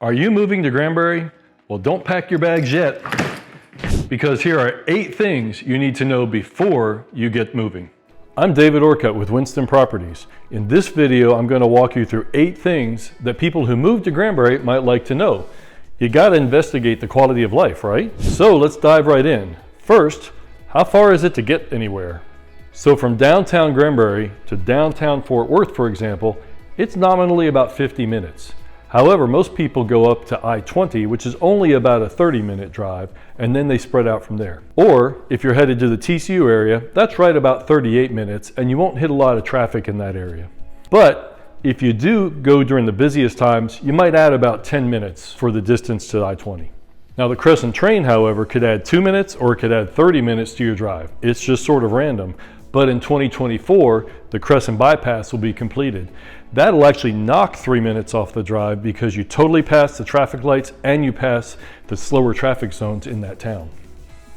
Are you moving to Granbury? Well, don't pack your bags yet, because here are 8 things you need to know before you get moving. I'm David Orcutt with Winston Properties. In this video, I'm going to walk you through 8 things that people who move to Granbury might like to know. You got to investigate the quality of life, right? So let's dive right in. First, how far is it to get anywhere? So from downtown Granbury to downtown Fort Worth, for example, it's nominally about 50 minutes. However, most people go up to I-20, which is only about a 30-minute drive, and then they spread out from there. Or if you're headed to the TCU area, that's right about 38 minutes, and you won't hit a lot of traffic in that area. But if you do go during the busiest times, you might add about 10 minutes for the distance to I-20. Now the Crescent Train, however, could add 2 minutes or it could add 30 minutes to your drive. It's just sort of random. But in 2024, the Crescent bypass will be completed. That'll actually knock 3 minutes off the drive because you totally pass the traffic lights and you pass the slower traffic zones in that town.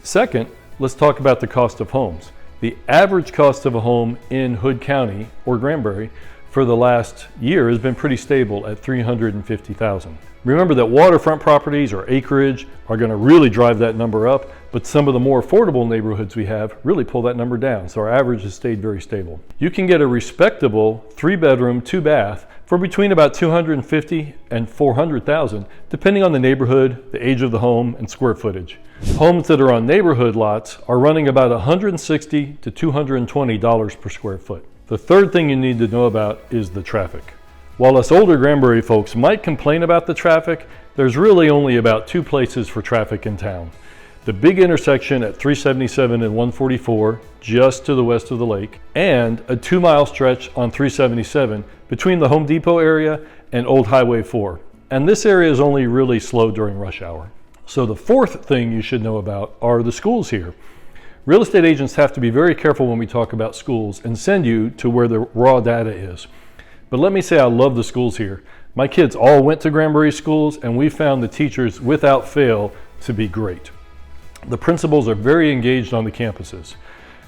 Second, let's talk about the cost of homes. The average cost of a home in Hood County or Granbury for the last year has been pretty stable at $350,000. Remember that waterfront properties or acreage are going to really drive that number up, but some of the more affordable neighborhoods we have really pull that number down, so our average has stayed very stable. You can get a respectable 3-bedroom, 2-bath for between about $250,000 and $400,000, depending on the neighborhood, the age of the home, and square footage. Homes that are on neighborhood lots are running about $160 to $220 per square foot. The third thing you need to know about is the traffic. While us older Granbury folks might complain about the traffic, there's really only about 2 places for traffic in town. The big intersection at 377 and 144, just to the west of the lake, and a 2-mile stretch on 377 between the Home Depot area and Old Highway 4. And this area is only really slow during rush hour. So the fourth thing you should know about are the schools here. Real estate agents have to be very careful when we talk about schools and send you to where the raw data is. But let me say I love the schools here. My kids all went to Granbury schools and we found the teachers without fail to be great. The principals are very engaged on the campuses.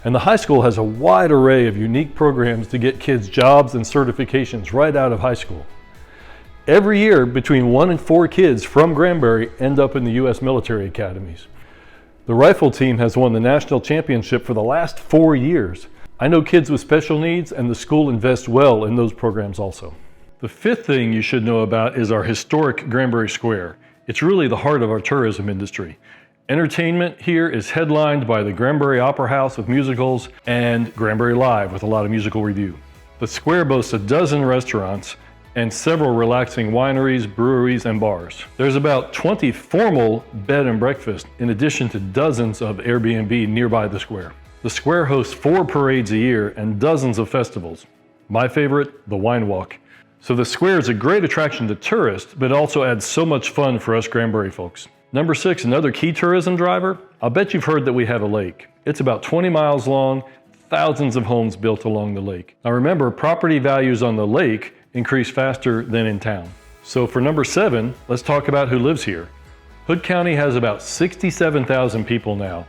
And the high school has a wide array of unique programs to get kids jobs and certifications right out of high school. Every year, between 1 and 4 kids from Granbury end up in the U.S. military academies. The rifle team has won the national championship for the last 4 years. I know kids with special needs, and the school invests well in those programs also. The fifth thing you should know about is our historic Granbury Square. It's really the heart of our tourism industry. Entertainment here is headlined by the Granbury Opera House with musicals and Granbury Live with a lot of musical review. The square boasts a dozen restaurants and several relaxing wineries, breweries, and bars. There's about 20 formal bed and breakfasts in addition to dozens of Airbnb nearby the square. The square hosts 4 parades a year and dozens of festivals. My favorite, the Wine Walk. So the square is a great attraction to tourists, but also adds so much fun for us Granbury folks. Number 6, another key tourism driver. I'll bet you've heard that we have a lake. It's about 20 miles long, thousands of homes built along the lake. Now remember, property values on the lake increase faster than in town. So for number 7, let's talk about who lives here. Hood County has about 67,000 people now.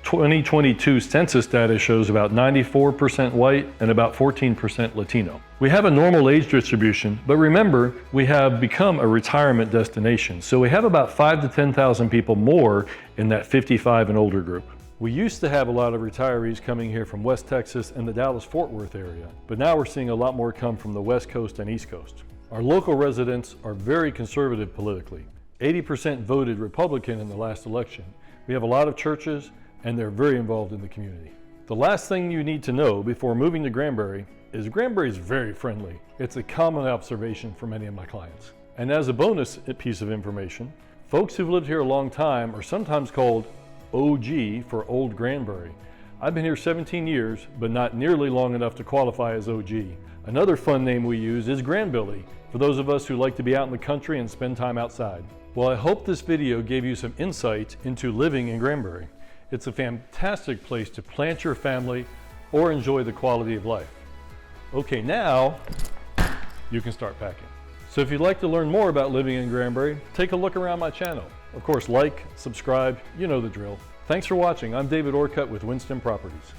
2022 census data shows about 94% white and about 14% Latino. We have a normal age distribution, but remember, we have become a retirement destination. So we have about 5,000 to 10,000 people more in that 55 and older group. We used to have a lot of retirees coming here from West Texas and the Dallas-Fort Worth area, but now we're seeing a lot more come from the West Coast and East Coast. Our local residents are very conservative politically. 80% voted Republican in the last election. We have a lot of churches, and they're very involved in the community. The last thing you need to know before moving to Granbury is Granbury is very friendly. It's a common observation for many of my clients. And as a bonus piece of information, folks who've lived here a long time are sometimes called OG for Old Granbury. I've been here 17 years, but not nearly long enough to qualify as OG. Another fun name we use is Granbilly, for those of us who like to be out in the country and spend time outside. Well, I hope this video gave you some insight into living in Granbury. It's a fantastic place to plant your family or enjoy the quality of life. Okay, now you can start packing. So if you'd like to learn more about living in Granbury, take a look around my channel. Of course, like, subscribe, you know the drill. Thanks for watching. I'm David Orcutt with Winston Properties.